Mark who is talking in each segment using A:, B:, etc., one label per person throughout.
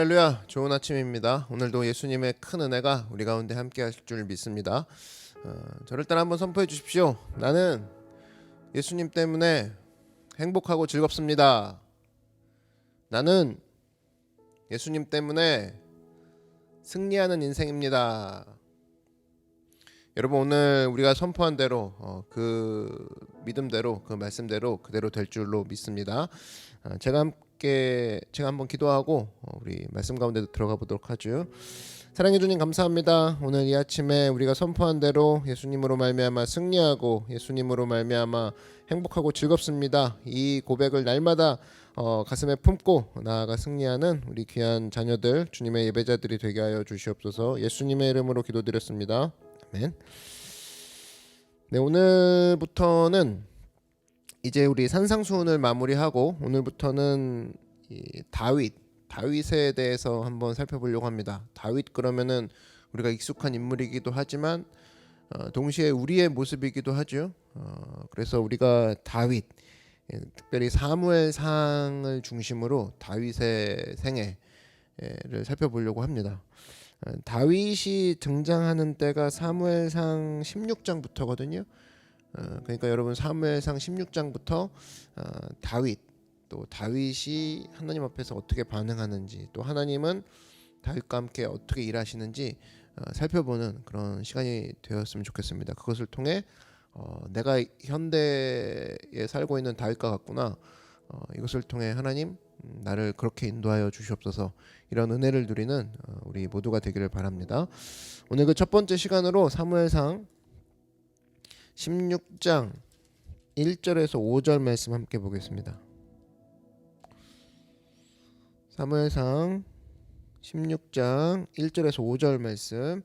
A: 할렐루야, 좋은 아침입니다. 오늘도 예수님의 큰 은혜가 우리 가운데 함께 하실 줄 믿습니다. 저를 따라 한번 선포해 주십시오. 나는 예수님 때문에 행복하고 즐겁습니다. 나는 예수님 때문에 승리하는 인생입니다. 여러분, 오늘 우리가 선포한 대로 그 믿음대로, 그 말씀대로 그대로 될 줄로 믿습니다. 제가 한번 기도하고 우리 말씀 가운데 들어가 보도록 하죠. 사랑해 주님 감사합니다. 오늘 이 아침에 우리가 선포한 대로 예수님으로 말미암아 승리하고 예수님으로 말미암아 행복하고 즐겁습니다. 이 고백을 날마다 가슴에 품고 나아가 승리하는 우리 귀한 자녀들, 주님의 예배자들이 되게 하여 주시옵소서. 예수님의 이름으로 기도드렸습니다. 아멘. 네, 오늘부터는 이제 우리 산상수훈을 마무리하고 오늘부터는 이 다윗에 대해서 한번 살펴보려고 합니다. 다윗 그러면은 우리가 익숙한 인물이기도 하지만 동시에 우리의 모습이기도 하죠. 그래서 우리가 다윗, 특별히 사무엘상을 중심으로 다윗의 생애를 살펴보려고 합니다. 다윗이 등장하는 때가 사무엘상 16장부터거든요. 그러니까 여러분 사무엘상 16장부터 또 다윗이 하나님 앞에서 어떻게 반응하는지, 또 하나님은 다윗과 함께 어떻게 일하시는지 살펴보는 그런 시간이 되었으면 좋겠습니다. 그것을 통해 내가 현대에 살고 있는 다윗과 같구나, 이것을 통해 하나님 나를 그렇게 인도하여 주시옵소서, 이런 은혜를 누리는 우리 모두가 되기를 바랍니다. 오늘 그 첫 번째 시간으로 사무엘상 16장 1절에서 5절 말씀 함께 보겠습니다. 사무엘상 16장 1절에서 5절 말씀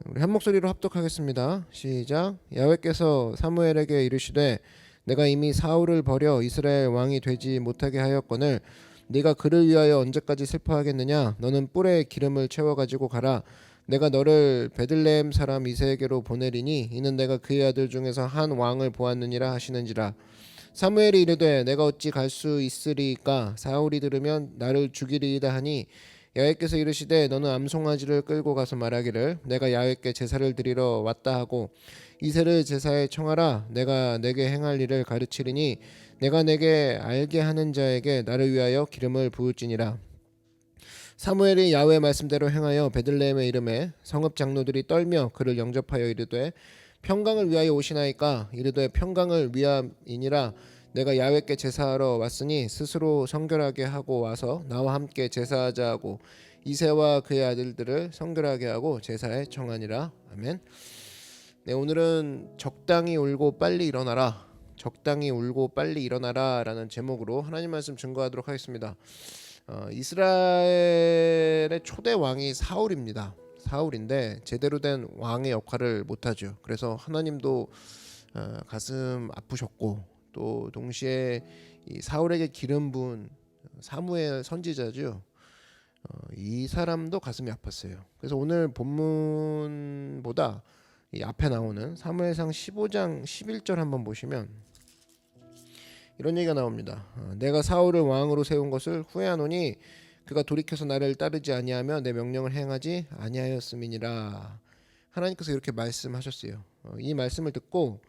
A: 우리 한 목소리로 합독하겠습니다. 시작. 야훼께서 사무엘에게 이르시되 내가 이미 사울을 버려 이스라엘 왕이 되지 못하게 하였거늘 네가 그를 위하여 언제까지 슬퍼하겠느냐. 너는 뿔에 기름을 채워 가지고 가라. 내가 너를 베들레헴 사람 이새에게로 보내리니 이는 내가 그의 아들 중에서 한 왕을 보았느니라 하시는지라. 사무엘이 이르되 내가 어찌 갈 수 있으리까. 사울이 들으면 나를 죽이리이다 하니 야훼께서 이르시되 너는 암송아지를 끌고 가서 말하기를 내가 야훼께 제사를 드리러 왔다 하고 이새를 제사에 청하라. 내가 내게 행할 일을 가르치리니 내가 내게 알게 하는 자에게 나를 위하여 기름을 부을지니라. 사무엘이 야훼의 말씀대로 행하여 베들레헴에 이르매 성읍 장로들이 떨며 그를 영접하여 이르되 평강을 위하여 오시나이까. 이르되 평강을 위함이니라. 내가 야훼께 제사하러 왔으니 스스로 성결하게 하고 와서 나와 함께 제사하자 하고 이새와 그의 아들들을 성결하게 하고 제사에 청하니라. 아멘. 네, 오늘은 적당히 울고 빨리 일어나라, 적당히 울고 빨리 일어나라 라는 제목으로 하나님 말씀 증거하도록 하겠습니다. 이스라엘의 초대 왕이 사울인데 제대로 된 왕의 역할을 못하죠. 그래서 하나님도 가슴 아프셨고, 또 동시에 이 사울에게 기름 부은 사무엘 선지자죠. 이 사람도 가슴이 아팠어요. 그래서 오늘 본문보다 이 앞에 나오는 사무엘상 15장 11절 한번 보시면 이런 얘기가 나옵니다. 내가 사울을 왕으로 세운 것을 후회하노니 그가 돌이켜서 나를 따르지 아니하며 내 명령을 행하지 아니하였음이니라. 하나님께서 이렇게 말씀하셨어요. 이 말씀을 듣고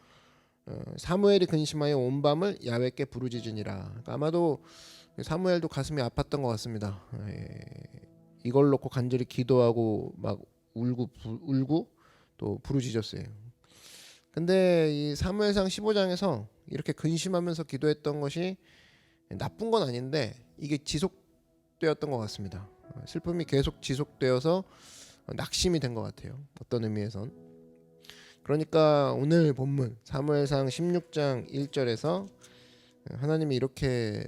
A: 사무엘이 근심하여 온 밤을 야훼께 부르짖으니라. 그러니까 아마도 사무엘도 가슴이 아팠던 것 같습니다. 이걸 놓고 간절히 기도하고 막 울고 또 부르짖었어요. 근데 이 사무엘상 15장에서 이렇게 근심하면서 기도했던 것이 나쁜 건 아닌데 이게 지속되었던 것 같습니다. 슬픔이 계속 지속되어서 낙심이 된 것 같아요. 어떤 의미에선. 그러니까 오늘 본문 사무엘상 16장 1절에서 하나님이 이렇게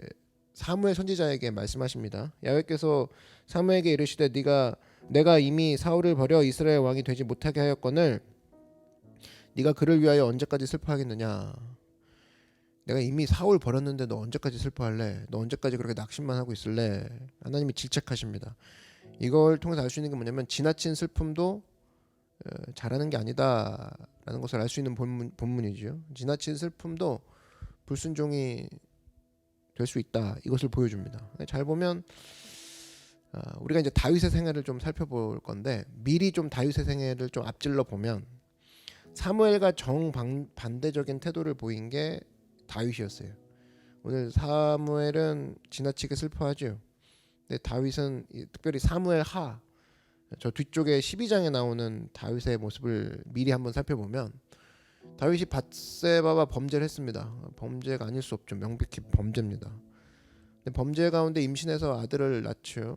A: 사무엘 선지자에게 말씀하십니다. 야훼께서 사무엘에게 이르시되 내가 이미 사울을 버려 이스라엘 왕이 되지 못하게 하였거늘 네가 그를 위하여 언제까지 슬퍼하겠느냐. 내가 이미 사울 버렸는데 너 언제까지 슬퍼할래? 너 언제까지 그렇게 낙심만 하고 있을래? 하나님이 질책하십니다. 이걸 통해서 알 수 있는 게 뭐냐면 지나친 슬픔도 잘하는 게 아니다라는 것을 알 수 있는 본문이죠. 지나친 슬픔도 불순종이 될 수 있다, 이것을 보여줍니다. 잘 보면 우리가 이제 다윗의 생애를 좀 살펴볼 건데 미리 좀 다윗의 생애를 좀 앞질러 보면 사무엘과 정반대적인 태도를 보인 게 다윗이었어요. 오늘 사무엘은 지나치게 슬퍼하죠. 근데 다윗은 특별히 사무엘 저 뒤쪽에 12장에 나오는 다윗의 모습을 미리 한번 살펴보면 다윗이 밧세바와 범죄를 했습니다. 범죄가 아닐 수 없죠. 명백히 범죄입니다. 근데 범죄 가운데 임신해서 아들을 낳죠.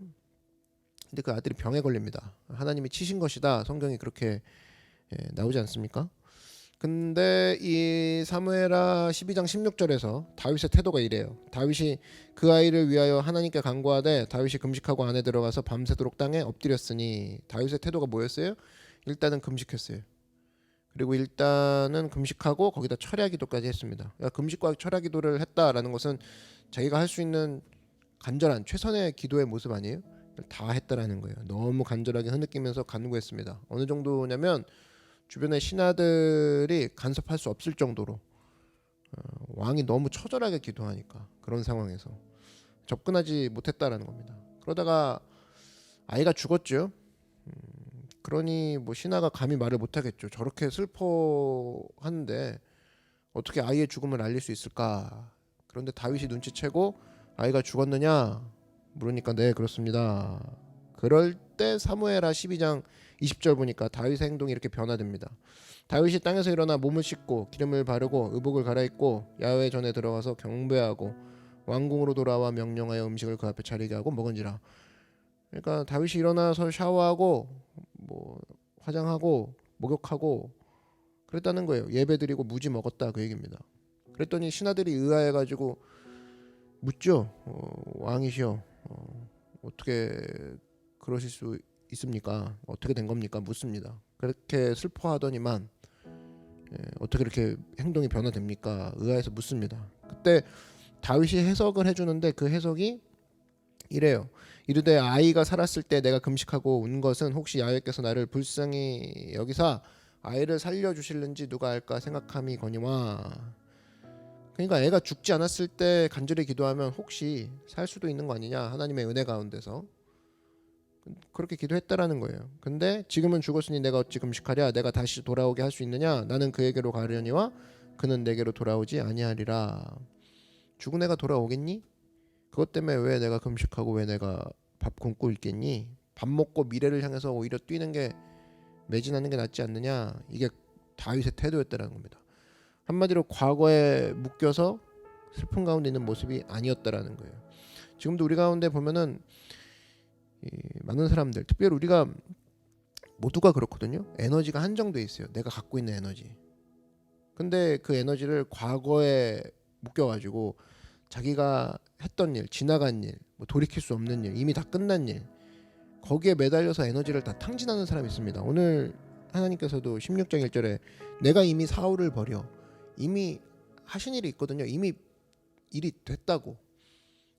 A: 근데 그 아들이 병에 걸립니다. 하나님이 치신 것이다. 성경이 그렇게 나오지 않습니까? 근데 이 사무엘하 12장 16절에서 다윗의 태도가 이래요. 다윗이 그 아이를 위하여 하나님께 간구하되 다윗이 금식하고 안에 들어가서 밤새도록 땅에 엎드렸으니 다윗의 태도가 뭐였어요? 일단은 금식했어요. 그리고 일단은 금식하고 거기다 철야 기도까지 했습니다. 그러니까 금식과 철야 기도를 했다라는 것은 자기가 할 수 있는 간절한 최선의 기도의 모습 아니에요? 다 했다라는 거예요. 너무 간절하게 흐느끼면서 간구했습니다. 어느 정도냐면 주변의 신하들이 간섭할 수 없을 정도로 왕이 너무 처절하게 기도하니까 그런 상황에서 접근하지 못했다라는 겁니다. 그러다가 아이가 죽었죠. 그러니 뭐 신하가 감히 말을 못하겠죠. 저렇게 슬퍼하는데 어떻게 아이의 죽음을 알릴 수 있을까? 그런데 다윗이 눈치채고 아이가 죽었느냐 물으니까 네 그렇습니다. 그럴 때 사무엘하 12장 20절 보니까 다윗의 행동이 이렇게 변화됩니다. 다윗이 땅에서 일어나 몸을 씻고 기름을 바르고 의복을 갈아입고 야훼 전에 들어가서 경배하고 왕궁으로 돌아와 명령하여 음식을 그 앞에 차리게 하고 먹은지라. 그러니까 다윗이 일어나서 샤워하고 뭐 화장하고 목욕하고 그랬다는 거예요. 예배드리고 무지 먹었다 그 얘기입니다. 그랬더니 신하들이 의아해가지고 묻죠. 왕이시여 어떻게 그러실 수 있습니까? 어떻게 된 겁니까? 묻습니다. 그렇게 슬퍼하더니만 어떻게 이렇게 행동이 변화됩니까? 의아해서 묻습니다. 그때 다윗이 해석을 해주는데 그 해석이 이래요. 이르되 아이가 살았을 때 내가 금식하고 운 것은 혹시 야훼께서 나를 불쌍히 여기사 아이를 살려주실는지 누가 알까 생각함이거니와. 그러니까 애가 죽지 않았을 때 간절히 기도하면 혹시 살 수도 있는 거 아니냐 하나님의 은혜 가운데서 그렇게 기도했다라는 거예요. 근데 지금은 죽었으니 내가 어찌 금식하랴 내가 다시 돌아오게 할 수 있느냐 나는 그에게로 가려니와 그는 내게로 돌아오지 아니하리라. 죽은 애가 돌아오겠니? 그것 때문에 왜 내가 금식하고 왜 내가 밥 굶고 있겠니? 밥 먹고 미래를 향해서 오히려 뛰는 게 매진하는 게 낫지 않느냐. 이게 다윗의 태도였다는 겁니다. 한마디로 과거에 묶여서 슬픔 가운데 있는 모습이 아니었다라는 거예요. 지금도 우리 가운데 보면은 많은 사람들, 특별히 우리가 모두가 그렇거든요. 에너지가 한정돼 있어요. 내가 갖고 있는 에너지. 근데 그 에너지를 과거에 묶여가지고 자기가 했던 일, 지나간 일, 뭐 돌이킬 수 없는 일, 이미 다 끝난 일 거기에 매달려서 에너지를 다 탕진하는 사람이 있습니다. 오늘 하나님께서도 16장 1절에 내가 이미 사울을 버려 이미 하신 일이 있거든요. 이미 일이 됐다고.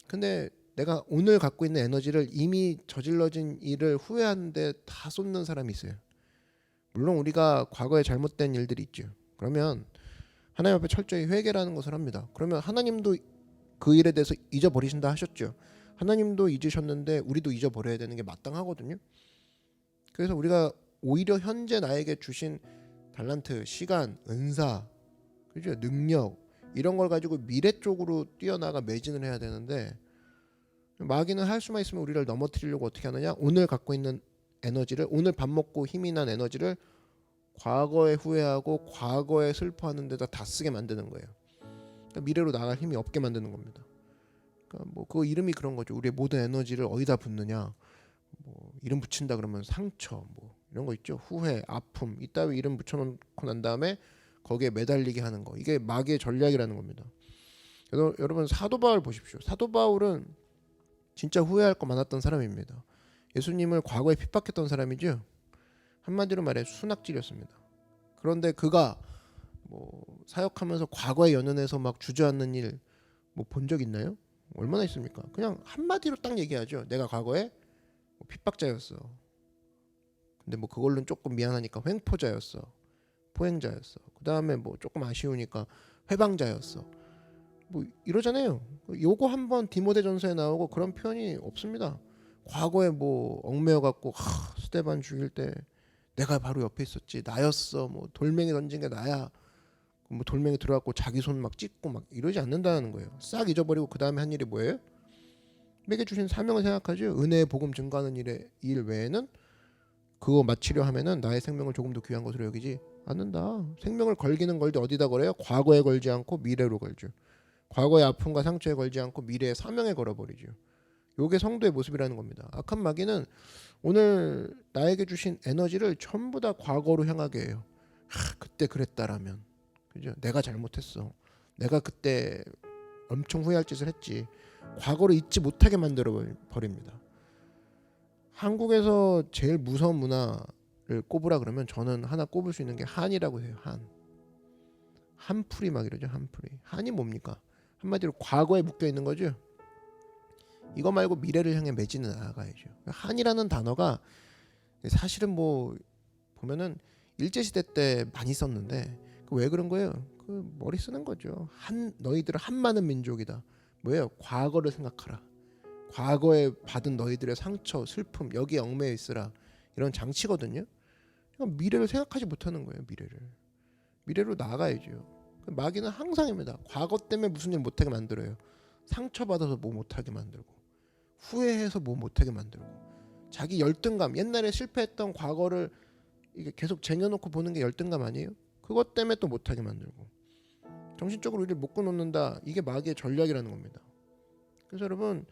A: 근데 내가 오늘 갖고 있는 에너지를 이미 저질러진 일을 후회하는데 다 쏟는 사람이 있어요. 물론 우리가 과거에 잘못된 일들이 있죠. 그러면 하나님 앞에 철저히 회개라는 것을 합니다. 그러면 하나님도 그 일에 대해서 잊어버리신다 하셨죠. 하나님도 잊으셨는데 우리도 잊어버려야 되는 게 마땅하거든요. 그래서 우리가 오히려 현재 나에게 주신 달란트, 시간, 은사, 그죠? 능력 이런 걸 가지고 미래 쪽으로 뛰어나가 매진을 해야 되는데 마귀는 할 수만 있으면 우리를 넘어뜨리려고 어떻게 하느냐? 오늘 갖고 있는 에너지를 오늘 밥 먹고 힘이 난 에너지를 과거에 후회하고 과거에 슬퍼하는 데다 다 쓰게 만드는 거예요. 그러니까 미래로 나갈 힘이 없게 만드는 겁니다. 그러니까 뭐 그 이름이 그런 거죠. 우리의 모든 에너지를 어디다 붓느냐? 뭐 이름 붙인다 그러면 상처, 뭐 이런 거 있죠. 후회, 아픔 이따위 이름 붙여놓고 난 다음에 거기에 매달리게 하는 거. 이게 마귀의 전략이라는 겁니다. 그래서 여러분 사도 바울 보십시오. 사도 바울은 진짜 후회할 거 많았던 사람입니다. 예수님을 과거에 핍박했던 사람이죠. 한마디로 말해 순학질이었습니다. 그런데 그가 뭐 사역하면서 과거에 연연해서 막 주저앉는 일 뭐 본 적 있나요? 얼마나 있습니까? 그냥 한마디로 딱 얘기하죠. 내가 과거에 뭐 핍박자였어. 근데 뭐 그걸로는 조금 미안하니까 횡포자였어. 포행자였어. 그 다음에 뭐 조금 아쉬우니까 회방자였어. 뭐 이러잖아요. 요거 한번 디모데전서에 나오고 그런 표현이 없습니다. 과거에 뭐 얽매여 갖고 스테반 죽일 때 내가 바로 옆에 있었지, 나였어, 뭐 돌멩이 던진 게 나야, 뭐 돌멩이 들어갖고 자기 손 막 찢고 막 이러지 않는다는 거예요. 싹 잊어버리고 그 다음에 한 일이 뭐예요? 내게 주신 사명을 생각하죠. 은혜의 복음 증거하는 일 외에는 그거 마치려 하면은 나의 생명을 조금 더 귀한 것으로 여기지 않는다. 생명을 걸기는 걸지 어디다 걸어요? 과거에 걸지 않고 미래로 걸죠. 과거의 아픔과 상처에 걸지 않고 미래의 사명에 걸어버리죠. 요게 성도의 모습이라는 겁니다. 악한 마귀는 오늘 나에게 주신 에너지를 전부 다 과거로 향하게 해요. 그때 그랬다라면, 그죠? 내가 잘못했어. 내가 그때 엄청 후회할 짓을 했지. 과거를 잊지 못하게 만들어 버립니다. 한국에서 제일 무서운 문화를 꼽으라 그러면 저는 하나 꼽을 수 있는 게 한이라고 해요. 한풀이 막 이러죠. 한풀이. 한이 뭡니까? 한마디로 과거에 묶여 있는 거죠. 이거 말고 미래를 향해 매진해 나아가야죠. 한이라는 단어가 사실은 뭐 보면은 일제 시대 때 많이 썼는데 왜 그런 거예요? 그 머리 쓰는 거죠. 너희들은 한 많은 민족이다. 뭐예요? 과거를 생각하라. 과거에 받은 너희들의 상처, 슬픔 여기에 얽매여 있으라. 이런 장치거든요. 미래를 생각하지 못하는 거예요. 미래로 나아가야죠. 마귀는 항상입니다. 과거 때문에 무슨 일 못하게 만들어요. 상처받아서 뭐 못하게 만들고, 후회해서 뭐 못하게 만들고, 자기 열등감, 옛날에 실패했던 과거를 이게 계속 쟁여놓고 보는 게 열등감 아니에요? 그것 때문에 또 못하게 만들고, 정신적으로 우리를 묶어놓는다. 이게 마귀의 전략이라는 겁니다. 그래서 여러분,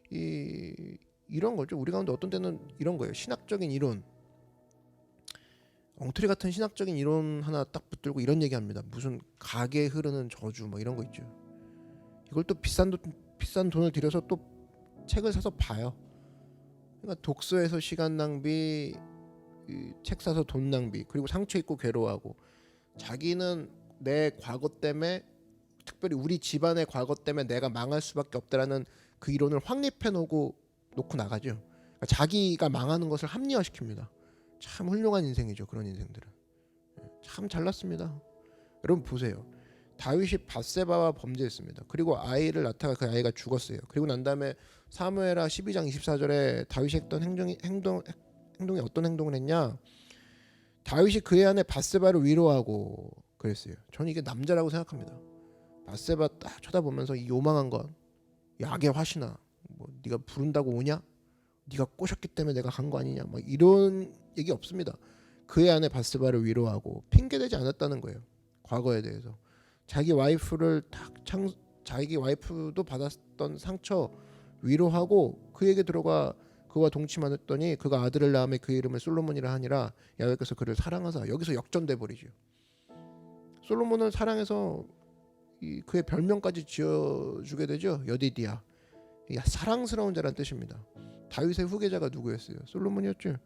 A: 이런 거죠. 우리 가운데 어떤 때는 이런 거예요. 신학적인 이론, 엉터리 같은 신학적인 이론 하나 딱 붙들고 이런 얘기합니다. 무슨 가게에 흐르는 저주 뭐 이런 거 있죠. 이걸 또 비싼 돈을 들여서 또 책을 사서 봐요. 그러니까 독서에서 시간 낭비, 책 사서 돈 낭비, 그리고 상처 입고 괴로워하고, 자기는 내 과거 때문에, 특별히 우리 집안의 과거 때문에 내가 망할 수밖에 없다라는 그 이론을 확립해 놓고 나가죠. 그러니까 자기가 망하는 것을 합리화시킵니다. 참 훌륭한 인생이죠. 그런 인생들은 참 잘났습니다. 여러분 보세요. 다윗이 밧세바와 범죄했습니다. 그리고 아이를 낳다가 그 아이가 죽었어요. 그리고 난 다음에 사무엘하 12장 24절에 다윗이 했던 행동이 어떤 행동을 했냐? 다윗이 그의 아내 밧세바를 위로하고 그랬어요. 저는 이게 남자라고 생각합니다. 밧세바 딱 쳐다보면서 이 요망한 건 약의 화신아, 뭐 네가 부른다고 오냐? 네가 꼬셨기 때문에 내가 간 거 아니냐? 막 이런 얘기 없습니다. 그의 아내 밧세바를 위로하고 핑계대지 않았다는 거예요. 과거에 대해서 자기 와이프도 받았던 상처 위로하고 그에게 들어가 그와 동침하였더니 그가 아들을 낳음에 그 이름을 솔로몬이라 하니라. 야훼께서 그를 사랑하사. 여기서 역전돼 버리죠. 솔로몬을 사랑해서 그의 별명까지 지어주게 되죠. 여디디야. 사랑스러운 자란 뜻입니다. 다윗의 후계자가 누구였어요? 솔로몬이었죠.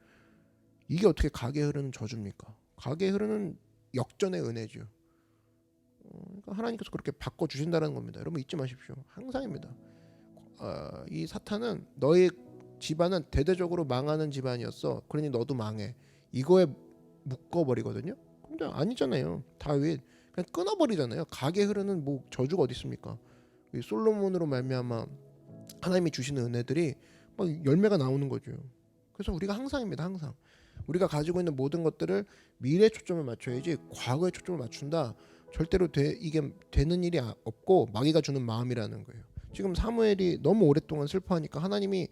A: 이게 어떻게 가게에 흐르는 저주입니까? 가게에 흐르는 역전의 은혜죠. 그러니까 하나님께서 그렇게 바꿔주신다는 겁니다. 여러분 잊지 마십시오. 항상입니다. 이 사탄은 너의 집안은 대대적으로 망하는 집안이었어. 그러니 너도 망해. 이거에 묶어버리거든요. 근데 아니잖아요. 다윗 그냥 끊어버리잖아요. 가게에 흐르는 뭐 저주가 어디 있습니까? 이 솔로몬으로 말미암아 하나님이 주시는 은혜들이 막 열매가 나오는 거죠. 그래서 우리가 항상입니다. 항상 우리가 가지고 있는 모든 것들을 미래에 초점을 맞춰야지 과거에 초점을 맞춘다. 절대로 이게 되는 일이 없고 마귀가 주는 마음이라는 거예요. 지금 사무엘이 너무 오랫동안 슬퍼하니까 하나님이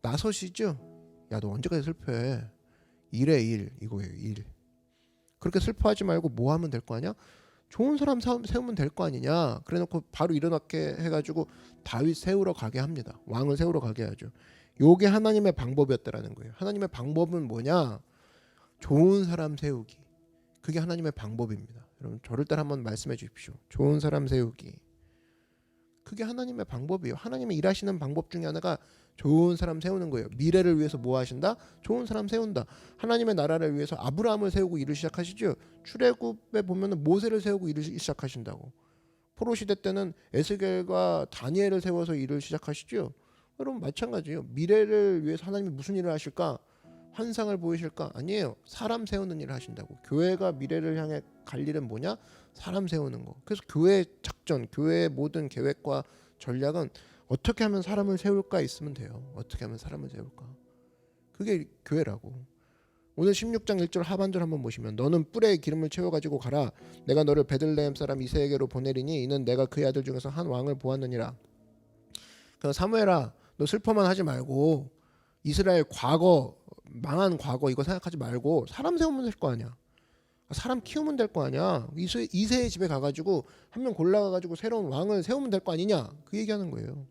A: 나서시죠. 야, 너 언제까지 슬퍼해? 일에 일 이거예요. 일. 그렇게 슬퍼하지 말고 뭐 하면 될 거 아니야? 좋은 사람 세우면 될 거 아니냐. 그래놓고 바로 일어나게 해가지고 다윗 세우러 가게 합니다. 왕을 세우러 가게 하죠. 요게 하나님의 방법이었다라는 거예요. 하나님의 방법은 뭐냐? 좋은 사람 세우기. 그게 하나님의 방법입니다. 여러분 저를 따라 한번 말씀해 주십시오. 좋은 사람 세우기. 그게 하나님의 방법이에요. 하나님의 일하시는 방법 중에 하나가 좋은 사람 세우는 거예요. 미래를 위해서 뭐 하신다? 좋은 사람 세운다. 하나님의 나라를 위해서 아브라함을 세우고 일을 시작하시죠. 출애굽에 보면은 모세를 세우고 일을 시작하신다고. 포로 시대 때는 에스겔과 다니엘을 세워서 일을 시작하시죠. 여러분 마찬가지예요. 미래를 위해서 하나님이 무슨 일을 하실까? 환상을 보이실까? 아니에요. 사람 세우는 일을 하신다고. 교회가 미래를 향해 갈 일은 뭐냐? 사람 세우는 거. 그래서 교회 작전, 교회의 모든 계획과 전략은 어떻게 하면 사람을 세울까 있으면 돼요. 어떻게 하면 사람을 세울까. 그게 교회라고. 오늘 16장 1절 하반절 한번 보시면 너는 뿔에 기름을 채워가지고 가라. 내가 너를 베들레헴 사람 이새에게로 보내리니 이는 내가 그의 아들 중에서 한 왕을 보았느니라. 그럼 사무엘아 너 슬퍼만 하지 말고 이스라엘 과거 망한 과거 이거 생각하지 말고 사람 세우면 될 거 아니야. 사람 키우면 될 거 아니야. 이새의 집에 가가지고 한 명 골라가가지고 새로운 왕을 세우면 될 거 아니냐. 그 얘기하는 거예요.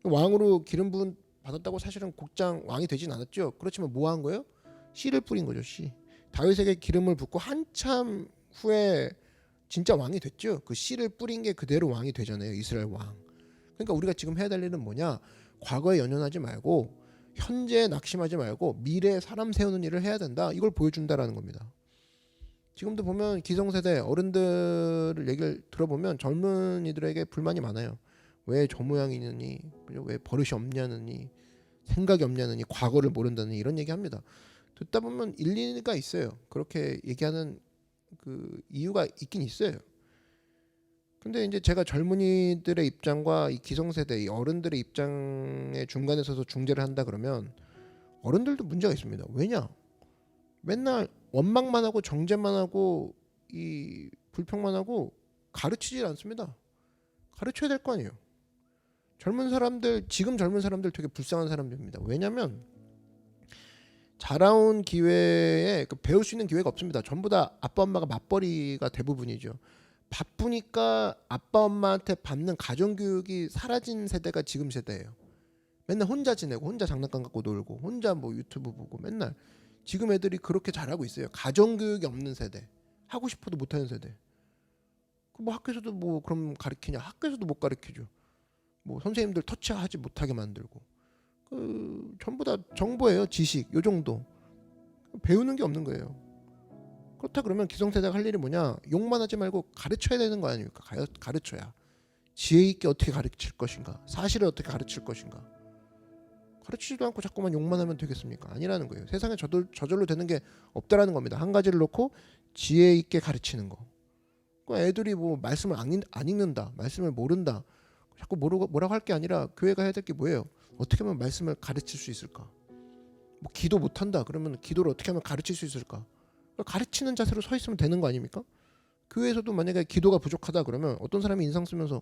A: 왕으로 기름 부음 받았다고 사실은 곧장 왕이 되진 않았죠. 그렇지만 뭐 한 거예요? 씨를 뿌린 거죠. 씨. 다윗에게 기름을 붓고 한참 후에 진짜 왕이 됐죠. 그 씨를 뿌린 게 그대로 왕이 되잖아요. 이스라엘 왕. 그러니까 우리가 지금 해야 될 일은 뭐냐? 과거에 연연하지 말고 현재에 낙심하지 말고 미래에 사람 세우는 일을 해야 된다. 이걸 보여준다라는 겁니다. 지금도 보면 기성세대 어른들 얘기를 들어보면 젊은이들에게 불만이 많아요. 왜 저 모양이느니, 왜 버릇이 없냐느니, 생각이 없냐느니, 과거를 모른다느니 이런 얘기합니다. 듣다 보면 일리가 있어요. 그렇게 얘기하는 그 이유가 있긴 있어요. 근데 이제 제가 젊은이들의 입장과 이 기성세대, 이 어른들의 입장의 중간에 서서 중재를 한다 그러면 어른들도 문제가 있습니다. 왜냐? 맨날 원망만 하고 정죄만 하고 이 불평만 하고 가르치질 않습니다. 가르쳐야 될 거 아니에요. 젊은 사람들, 지금 젊은 사람들 되게 불쌍한 사람들입니다. 왜냐면 자라온 기회에 배울 수 있는 기회가 없습니다. 전부 다 아빠 엄마가 맞벌이가 대부분이죠. 바쁘니까 아빠 엄마한테 받는 가정교육이 사라진 세대가 지금 세대예요. 맨날 혼자 지내고 혼자 장난감 갖고 놀고 혼자 뭐 유튜브 보고 맨날 지금 애들이 그렇게 잘하고 있어요. 가정교육이 없는 세대. 하고 싶어도 못하는 세대. 뭐 학교에서도 뭐 그럼 가르치냐. 학교에서도 못 가르치죠. 뭐 선생님들 터치하지 못하게 만들고 그 전부 다 정보예요. 지식 요 정도. 배우는 게 없는 거예요. 그렇다 그러면 기성세대가 할 일이 뭐냐? 욕만 하지 말고 가르쳐야 되는 거 아닙니까? 가르쳐야. 지혜 있게 어떻게 가르칠 것인가? 사실을 어떻게 가르칠 것인가? 가르치지도 않고 자꾸만 욕만 하면 되겠습니까? 아니라는 거예요. 세상에 저절로 되는 게 없다라는 겁니다. 한 가지를 놓고 지혜 있게 가르치는 거. 애들이 뭐 말씀을 안 읽는다, 말씀을 모른다, 자꾸 뭐라고 할 게 아니라 교회가 해야 될 게 뭐예요? 어떻게 하면 말씀을 가르칠 수 있을까? 뭐 기도 못한다 그러면 기도를 어떻게 하면 가르칠 수 있을까? 가르치는 자세로 서 있으면 되는 거 아닙니까? 교회에서도 만약에 기도가 부족하다 그러면 어떤 사람이 인상 쓰면서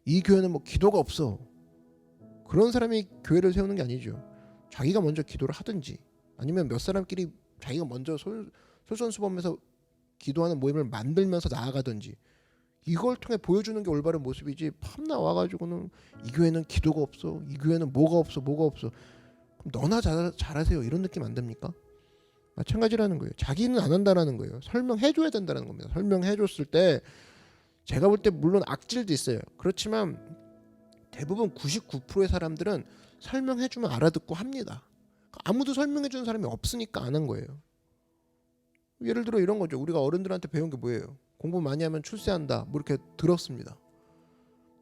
A: 이 교회는 뭐 기도가 없어. 그런 사람이 교회를 세우는 게 아니죠. 자기가 먼저 기도를 하든지 아니면 몇 사람끼리 자기가 먼저 솔선수범해서 기도하는 모임을 만들면서 나아가든지 이걸 통해 보여주는 게 올바른 모습이지 팜나 와가지고는 이 교회는 기도가 없어. 이 교회는 뭐가 없어. 그럼 너나 잘하세요. 이런 느낌 안 됩니까? 마찬가지라는 거예요. 자기는 안 한다라는 거예요. 설명해줘야 된다는 겁니다. 설명해줬을 때 제가 볼 때 물론 악질도 있어요. 그렇지만 대부분 99%의 사람들은 설명해주면 알아듣고 합니다. 아무도 설명해주는 사람이 없으니까 안 한 거예요. 예를 들어 이런 거죠. 우리가 어른들한테 배운 게 뭐예요? 공부 많이 하면 출세한다. 뭐 이렇게 들었습니다.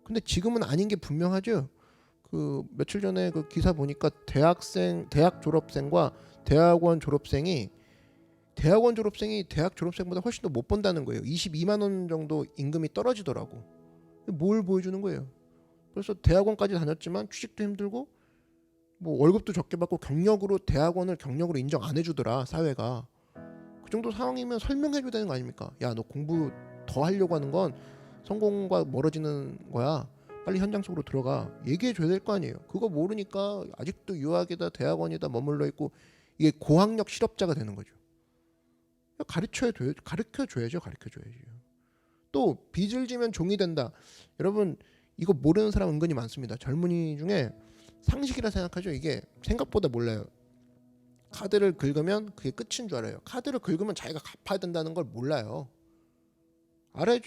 A: 근데 지금은 아닌 게 분명하죠. 그 며칠 전에 그 기사 보니까 대학 졸업생과 대학원 졸업생이 대학 졸업생보다 훨씬 더 못 번다는 거예요. 22만 원 정도 임금이 떨어지더라고. 뭘 보여주는 거예요? 그래서 대학원까지 다녔지만 취직도 힘들고 뭐 월급도 적게 받고 대학원을 경력으로 인정 안 해주더라 사회가. 그 정도 상황이면 설명해줘야 되는 거 아닙니까? 야, 너 공부 더 하려고 하는 건 성공과 멀어지는 거야. 빨리 현장 속으로 들어가. 얘기해줘야 될 거 아니에요. 그거 모르니까 아직도 유학이다 대학원이다 머물러 있고 이게 고학력 실업자가 되는 거죠. 가르쳐줘야죠. 또 빚을 지면 종이 된다. 여러분 이거 모르는 사람 은근히 많습니다. 젊은이 중에 상식이라 생각하죠. 이게 생각보다 몰라요. 카드를 긁으면 그게 끝인 줄 알아요. 카드를 긁으면 자기가 갚아야 된다는 걸 몰라요.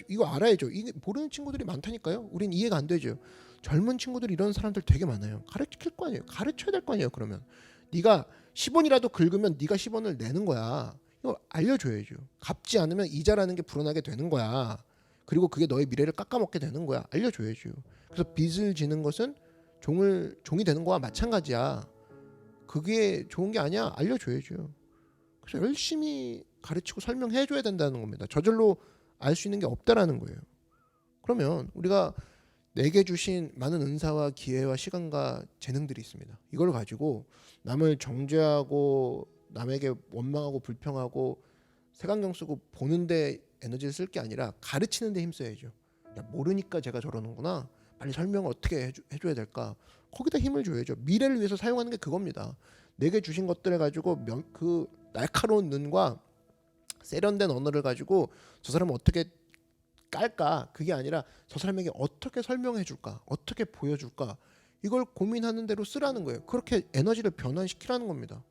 A: 이거 알아야죠. 이게 모르는 친구들이 많다니까요. 우린 이해가 안 되죠. 젊은 친구들이 이런 사람들 되게 많아요. 가르칠 거 아니에요. 가르쳐야 될 거 아니에요. 그러면 네가 10원이라도 긁으면 네가 10원을 내는 거야. 이거 알려줘야죠. 갚지 않으면 이자라는 게 불어나게 되는 거야. 그리고 그게 너의 미래를 깎아먹게 되는 거야. 알려줘야죠. 그래서 빚을 지는 것은 종이 되는 거와 마찬가지야. 그게 좋은 게 아니야. 알려줘야죠. 그래서 열심히 가르치고 설명해줘야 된다는 겁니다. 저절로 알 수 있는 게 없다라는 거예요. 그러면 우리가 내게 주신 많은 은사와 기회와 시간과 재능들이 있습니다. 이걸 가지고 남을 정죄하고 남에게 원망하고 불평하고 색안경 쓰고 보는데 에너지를 쓸 게 아니라 가르치는 데 힘써야죠. 야, 모르니까 제가 저러는구나. 빨리 설명을 어떻게 해줘야 될까. 거기다 힘을 줘야죠. 미래를 위해서 사용하는 게 그겁니다. 내게 주신 것들을 가지고 그 날카로운 눈과 세련된 언어를 가지고 저 사람을 어떻게 깔까. 그게 아니라 저 사람에게 어떻게 설명해 줄까, 어떻게 보여줄까, 이걸 고민하는 대로 쓰라는 거예요. 그렇게 에너지를 변환시키라는 겁니다.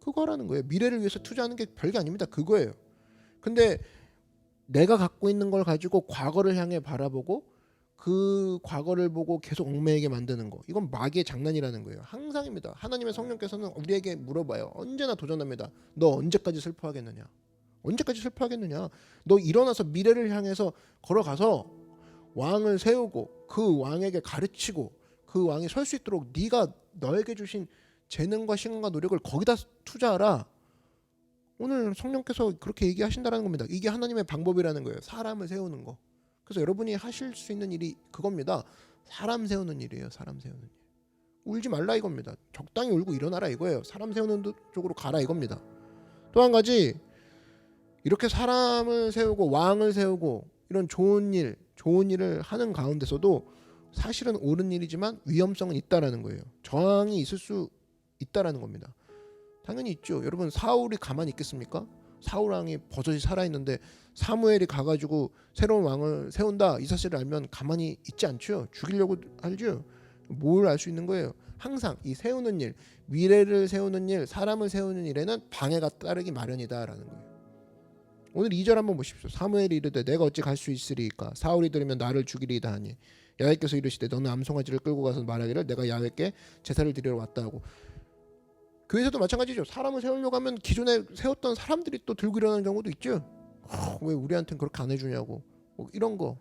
A: 그거라는 거예요. 미래를 위해서 투자하는 게 별게 아닙니다. 그거예요. 근데 내가 갖고 있는 걸 가지고 과거를 향해 바라보고 그 과거를 보고 계속 얽매이게 만드는 거, 이건 마귀의 장난이라는 거예요. 항상입니다. 하나님의 성령께서는 우리에게 물어봐요. 언제나 도전합니다. 너 언제까지 슬퍼하겠느냐? 언제까지 슬퍼하겠느냐? 너 일어나서 미래를 향해서 걸어가서 왕을 세우고 그 왕에게 가르치고 그 왕이 설 수 있도록 네가 너에게 주신 재능과 시간과 노력을 거기다 투자하라. 오늘 성령께서 그렇게 얘기하신다는 겁니다. 이게 하나님의 방법이라는 거예요. 사람을 세우는 거. 그래서 여러분이 하실 수 있는 일이 그겁니다. 사람 세우는 일이에요. 사람 세우는 일. 울지 말라 이겁니다. 적당히 울고 일어나라 이거예요. 사람 세우는 쪽으로 가라 이겁니다. 또 한 가지, 이렇게 사람을 세우고 왕을 세우고 이런 좋은 일을 하는 가운데서도 사실은 옳은 일이지만 위험성은 있다라는 거예요. 저항이 있을 수 있다라는 겁니다. 당연히 있죠. 여러분, 사울이 가만히 있겠습니까? 사울 왕이 버젓이 살아있는데 사무엘이 가가지고 새로운 왕을 세운다 이 사실을 알면 가만히 있지 않죠. 죽이려고 하죠. 뭘 알 수 있는 거예요? 항상 이 세우는 일, 미래를 세우는 일, 사람을 세우는 일에는 방해가 따르기 마련이다라는 거예요. 오늘 2절 한번 보십시오. 사무엘이 이르되 내가 어찌 갈 수 있으리이까? 사울이 들으면 나를 죽이리이다 하니 야훼께서 이르시되 너는 암송아지를 끌고 가서 말하기를 내가 야훼께 제사를 드리러 왔다 하고. 교회에서도 마찬가지죠. 사람을 세우려고 하면 기존에 세웠던 사람들이 또 들고 일어나는 경우도 있죠. 왜 우리한테는 그렇게 안 해주냐고, 뭐 이런 거.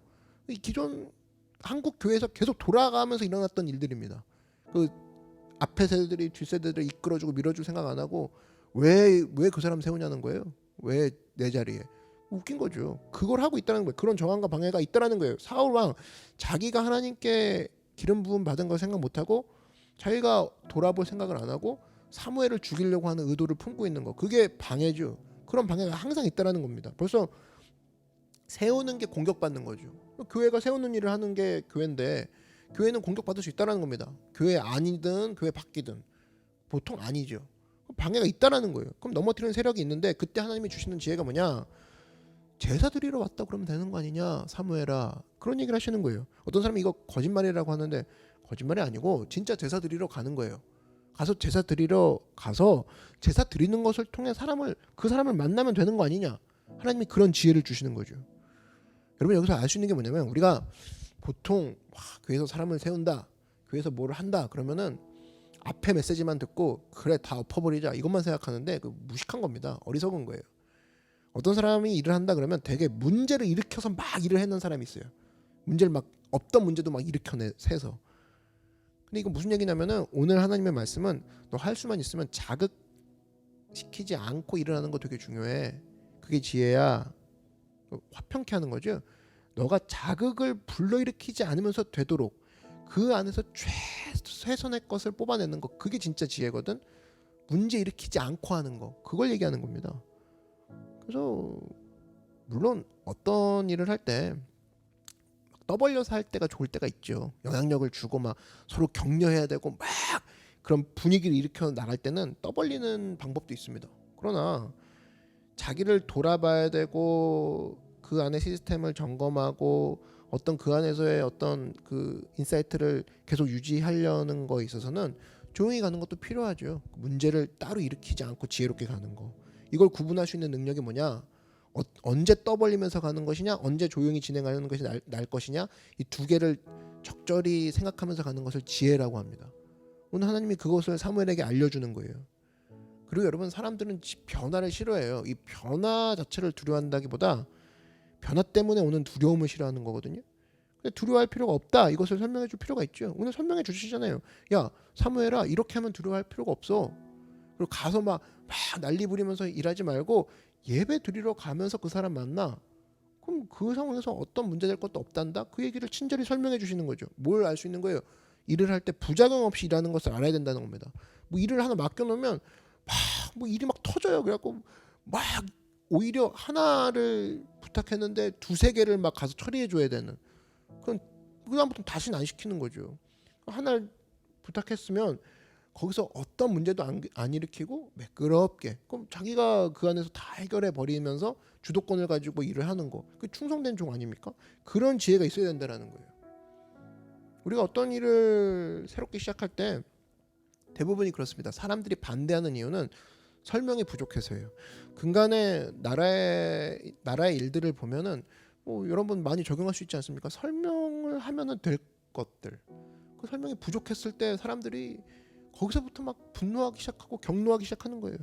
A: 이 기존 한국 교회에서 계속 돌아가면서 일어났던 일들입니다. 그 앞에 세대들이 뒷세대들을 이끌어주고 밀어줄 생각 안 하고 왜 그 사람 세우냐는 거예요. 왜 내 자리에. 웃긴 거죠. 그걸 하고 있다는 거예요. 그런 저항과 방해가 있다는 거예요. 사울 왕 자기가 하나님께 기름 부음 받은 걸 생각 못하고 자기가 돌아볼 생각을 안 하고 사무엘을 죽이려고 하는 의도를 품고 있는 거, 그게 방해죠. 그런 방해가 항상 있다는 겁니다. 벌써 세우는 게 공격받는 거죠. 교회가 세우는 일을 하는 게 교회인데 교회는 공격받을 수 있다는 겁니다. 교회 아니든 교회 밖이든 보통 아니죠. 방해가 있다라는 거예요. 그럼 넘어뜨리는 세력이 있는데 그때 하나님이 주시는 지혜가 뭐냐? 제사 드리러 왔다 그러면 되는 거 아니냐, 사무엘아. 그런 얘기를 하시는 거예요. 어떤 사람이 이거 거짓말이라고 하는데 거짓말이 아니고 진짜 제사 드리러 가는 거예요. 가서 제사 드리러 가서 제사 드리는 것을 통해 그 사람을 만나면 되는 거 아니냐. 하나님이 그런 지혜를 주시는 거죠. 여러분, 여기서 알 수 있는 게 뭐냐면, 우리가 보통 교회에서 사람을 세운다, 교회에서 뭐를 한다 그러면은 앞에 메시지만 듣고 그래 다 엎어버리자 이것만 생각하는데 그 무식한 겁니다. 어리석은 거예요. 어떤 사람이 일을 한다 그러면 되게 문제를 일으켜서 막 일을 해낸 사람이 있어요. 문제를 막 없던 문제도 막 일으켜내서. 근데 이거 무슨 얘기냐면은 오늘 하나님의 말씀은 너 할 수만 있으면 자극시키지 않고 일어나는 거 되게 중요해. 그게 지혜야. 화평케 하는 거죠. 너가 자극을 불러일으키지 않으면서 되도록 그 안에서 최선의 것을 뽑아내는 거, 그게 진짜 지혜거든. 문제 일으키지 않고 하는 거, 그걸 얘기하는 겁니다. 그래서 물론 어떤 일을 할 때 떠벌려서 할 때가 좋을 때가 있죠. 영향력을 주고 막 서로 격려해야 되고 막 그런 분위기를 일으켜 나갈 때는 떠벌리는 방법도 있습니다. 그러나 자기를 돌아봐야 되고 그 안에 시스템을 점검하고 어떤 그 안에서의 어떤 그 인사이트를 계속 유지하려는 거에 있어서는 조용히 가는 것도 필요하죠. 문제를 따로 일으키지 않고 지혜롭게 가는 거. 이걸 구분할 수 있는 능력이 뭐냐? 언제 떠벌리면서 가는 것이냐, 언제 조용히 진행하는 것이 날 것이냐, 이 두 개를 적절히 생각하면서 가는 것을 지혜라고 합니다. 오늘 하나님이 그것을 사무엘에게 알려주는 거예요. 그리고 여러분, 사람들은 변화를 싫어해요. 이 변화 자체를 두려워한다기보다 변화 때문에 오는 두려움을 싫어하는 거거든요. 근데 두려워할 필요가 없다, 이것을 설명해 줄 필요가 있죠. 오늘 설명해 주시잖아요. 야, 사무엘아, 이렇게 하면 두려워할 필요가 없어. 그리고 가서 막 난리 부리면서 일하지 말고 예배 드리러 가면서 그 사람 만나. 그럼 그 상황에서 어떤 문제될 것도 없단다. 그 얘기를 친절히 설명해 주시는 거죠. 뭘 알 수 있는 거예요? 일을 할 때 부작용 없이 일하는 것을 알아야 된다는 겁니다. 뭐 일을 하나 맡겨놓으면 막 뭐 일이 막 터져요. 그래갖고 막 오히려 하나를 부탁했는데 두세 개를 막 가서 처리해 줘야 되는. 그건 그다음부터 다시는 안 시키는 거죠. 하나를 부탁했으면 거기서 어떤 문제도 안 일으키고 매끄럽게 그럼 자기가 그 안에서 다 해결해 버리면서 주도권을 가지고 일을 하는 거. 그 충성된 종 아닙니까? 그런 지혜가 있어야 된다라는 거예요. 우리가 어떤 일을 새롭게 시작할 때 대부분이 그렇습니다. 사람들이 반대하는 이유는 설명이 부족해서예요. 근간에 나라의 일들을 보면은 뭐 여러분 많이 적용할 수 있지 않습니까? 설명을 하면은 될 것들. 그 설명이 부족했을 때 사람들이 거기서부터 막 분노하기 시작하고 경노하기 시작하는 거예요.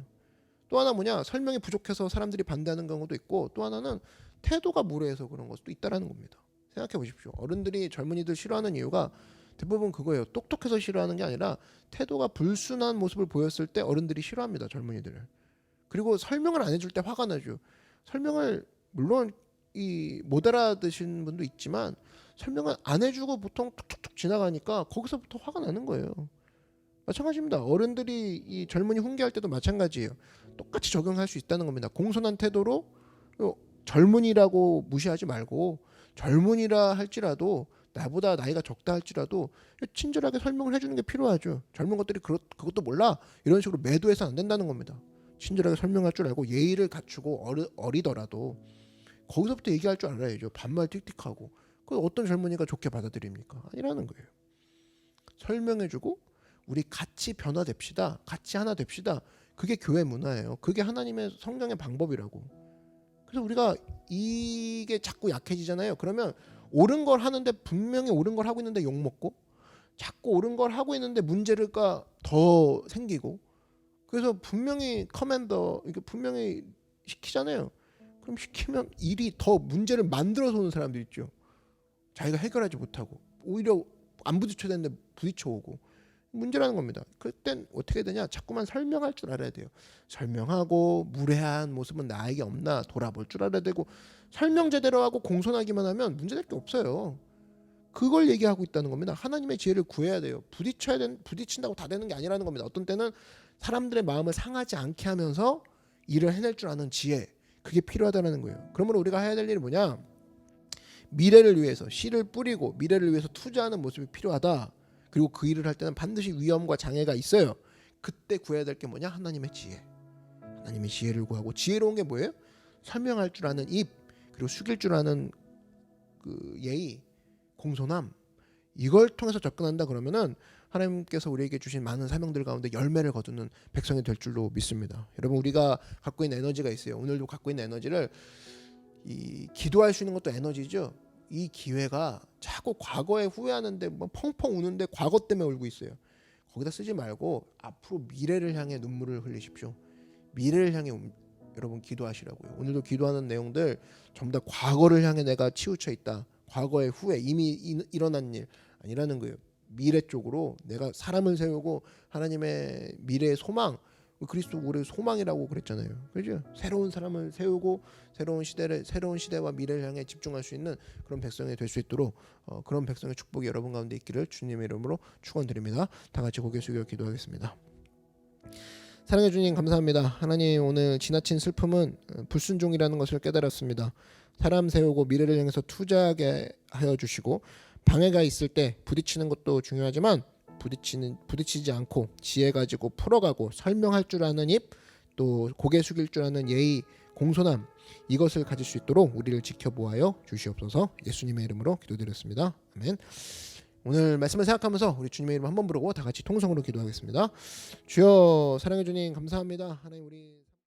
A: 또 하나 뭐냐? 설명이 부족해서 사람들이 반대하는 경우도 있고 또 하나는 태도가 무례해서 그런 것도 있다라는 겁니다. 생각해 보십시오. 어른들이 젊은이들 싫어하는 이유가 대부분 그거예요. 똑똑해서 싫어하는 게 아니라 태도가 불순한 모습을 보였을 때 어른들이 싫어합니다. 젊은이들을. 그리고 설명을 안 해줄 때 화가 나죠. 설명을 물론 못 알아듣신 분도 있지만 설명을 안 해주고 보통 툭툭툭 지나가니까 거기서부터 화가 나는 거예요. 마찬가지입니다. 어른들이 이 젊은이 훈계할 때도 마찬가지예요. 똑같이 적용할 수 있다는 겁니다. 공손한 태도로 젊은이라고 무시하지 말고 젊은이라 할지라도 나보다 나이가 적다 할지라도 친절하게 설명을 해주는 게 필요하죠. 젊은 것들이 그것도 몰라 이런 식으로 매도해서 안 된다는 겁니다. 친절하게 설명할 줄 알고 예의를 갖추고 어리더라도 거기서부터 얘기할 줄 알아야죠. 반말 틱틱하고 그 어떤 젊은이가 좋게 받아들입니까? 아니라는 거예요. 설명해주고 우리 같이 변화됩시다. 같이 하나 됩시다. 그게 교회 문화예요. 그게 하나님의 성장의 방법이라고. 그래서 우리가 이게 자꾸 약해지잖아요. 그러면 옳은 걸 하는데 분명히 옳은 걸 하고 있는데 욕먹고 자꾸 옳은 걸 하고 있는데 문제가 더 생기고 그래서 분명히 커맨더 이게 분명히 시키잖아요. 그럼 시키면 일이 더 문제를 만들어서 오는 사람들 있죠. 자기가 해결하지 못하고 오히려 안 부딪혀야 되는데 부딪혀 오고 문제라는 겁니다. 그땐 어떻게 되냐? 자꾸만 설명할 줄 알아야 돼요. 설명하고 무례한 모습은 나에게 없나 돌아볼 줄 알아야 되고 설명 제대로 하고 공손하기만 하면 문제될 게 없어요. 그걸 얘기하고 있다는 겁니다. 하나님의 지혜를 구해야 돼요. 부딪힌다고 다 되는 게 아니라는 겁니다. 어떤 때는 사람들의 마음을 상하지 않게 하면서 일을 해낼 줄 아는 지혜 그게 필요하다는 거예요. 그러므로 우리가 해야 될 일이 뭐냐? 미래를 위해서 씨를 뿌리고 미래를 위해서 투자하는 모습이 필요하다. 그리고 그 일을 할 때는 반드시 위험과 장애가 있어요. 그때 구해야 될 게 뭐냐? 하나님의 지혜. 하나님의 지혜를 구하고 지혜로운 게 뭐예요? 설명할 줄 아는 입 그리고 숙일 줄 아는 그 예의, 공손함 이걸 통해서 접근한다 그러면은 하나님께서 우리에게 주신 많은 사명들 가운데 열매를 거두는 백성이 될 줄로 믿습니다. 여러분 우리가 갖고 있는 에너지가 있어요. 오늘도 갖고 있는 에너지를 기도할 수 있는 것도 에너지죠. 이 기회가 자꾸 과거에 후회하는데 뭐 펑펑 우는데 과거 때문에 울고 있어요. 거기다 쓰지 말고 앞으로 미래를 향해 눈물을 흘리십시오. 미래를 향해 여러분 기도하시라고요. 오늘도 기도하는 내용들 전부 다 과거를 향해 내가 치우쳐 있다. 과거의 후회 이미 일어난 일 아니라는 거예요. 미래 쪽으로 내가 사람을 세우고 하나님의 미래의 소망 그리스도 우리의 소망이라고 그랬잖아요. 그렇죠? 새로운 사람을 세우고 새로운 시대와 미래를 향해 집중할 수 있는 그런 백성이 될 수 있도록 그런 백성의 축복이 여러분 가운데 있기를 주님의 이름으로 축원드립니다. 다 같이 고개 숙여 기도하겠습니다. 사랑해 주님 감사합니다. 하나님 오늘 지나친 슬픔은 불순종이라는 것을 깨달았습니다. 사람 세우고 미래를 향해서 투자하게 하여 주시고 방해가 있을 때 부딪히는 것도 중요하지만 부딪히지 않고 지혜 가지고 풀어가고 설명할 줄 아는 입 또 고개 숙일 줄 아는 예의 공손함 이것을 가질 수 있도록 우리를 지켜보아여 주시옵소서. 예수님의 이름으로 기도드렸습니다. 아멘. 오늘 말씀을 생각하면서 우리 주님의 이름 한번 부르고 다 같이 통성으로 기도하겠습니다. 주여 사랑해 주님 감사합니다. 하나님 우리